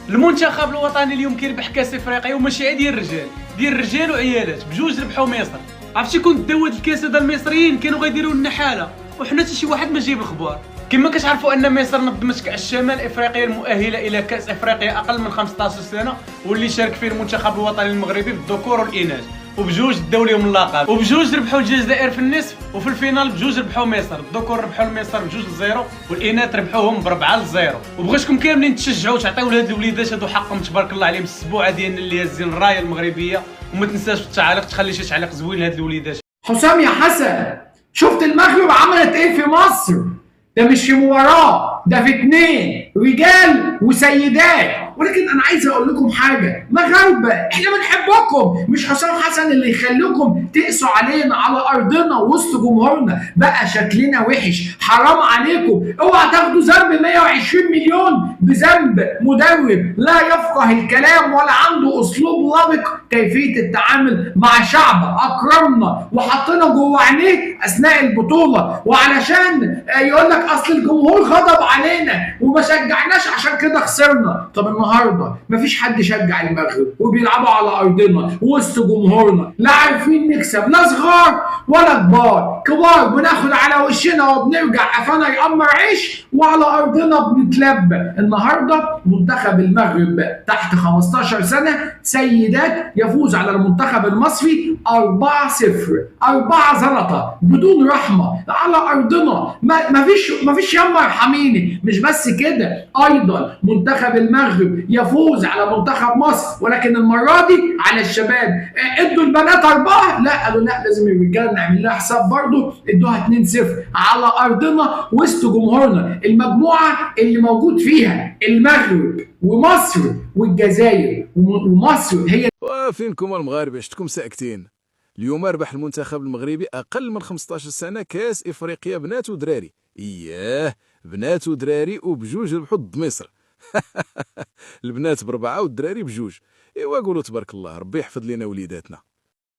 المنتخب الوطني اليوم كيربح كاس افريقيا وماشي ديال الرجال، ديال الرجال وعيالات بجوج ربحوا مصر. عرفتي كون داوات الكاس هذا المصريين كانوا غيديروا لنا حاله وحنا حتى شي واحد ما جايب الخبار. كما كتعرفوا ان مصر نظمت كاس شمال افريقيا المؤهله الى كاس افريقيا اقل من 15 سنه، واللي شارك فيه المنتخب الوطني المغربي بالذكور والاناث، وبجوج داو لهم اللقب، وبجوج ربحوا الجزائر في النصف، وفي الفينال بجوج ربحوا مصر. الذكور ربحوا مصر بجوج ل0 والاناث ربحوهم ب4-0. وبغيتكم كاملين تشجعوا وتعطيو لهاد الوليدات هادو حقهم تبارك الله عليهم، السبوعه ديالنا اللي هازين الرايه المغربيه. وما تنساش في التعاليق تخلي شي تعليق زوين لهاد الوليدات. حسام يا حسن، شفت المغرب عملت ايه في مصر؟ ده مش في مباراة، ده في 2 رجال وسيدات. ولكن انا عايز اقول لكم حاجه، مغاربه احنا بنحبكم، مش حسام حسن اللي يخليكم تقسوا علينا على ارضنا وسط جمهورنا. بقى شكلنا وحش، حرام عليكم. اوعى تاخدوا ذنب 120 مليون بذنب مدرب لا يفقه الكلام ولا عنده اسلوب لبق كيفيه التعامل مع شعب اكرمنا وحطينا جوه عينيه اثناء البطوله، وعلشان يقول لك اصل الجمهور غضب علينا وما شجعناش عشان كده خسرنا. طب النهارده مفيش حد شجع المغرب وبيلعبوا على ارضنا وسط جمهورنا، لا عارفين نكسب، لا صغار ولا كبار. كبار بناخد على وشنا وبنرجع قفانا يقمر عيش، وعلى ارضنا بنتلبى. النهارده منتخب المغرب تحت 15 سنه سيدات يفوز على المنتخب المصري 4-0، 4 زلطه بدون رحمه على ارضنا. مفيش يما ارحميني. مش بس كده، ايضا منتخب المغرب يفوز على منتخب مصر، ولكن المره دي على الشباب. ادوا البنات 4، لا قالوا لا لازم الرجاله نعمل لها حساب برضه، ادوها 2-0 على ارضنا وسط جمهورنا. المجموعه اللي موجود فيها المغرب ومصر والجزائر، ومصر هي. وفينكم المغاربه شفتكم ساكتين؟ اليوم ربح المنتخب المغربي اقل من 15 سنه كاس افريقيا بنات ودراري. اياه بنات ودراري، وبجوج ربحوا ضد مصر. البنات ب4 والدراري بجوج. ايوا قولوا تبارك الله، ربي يحفظ لنا وليداتنا.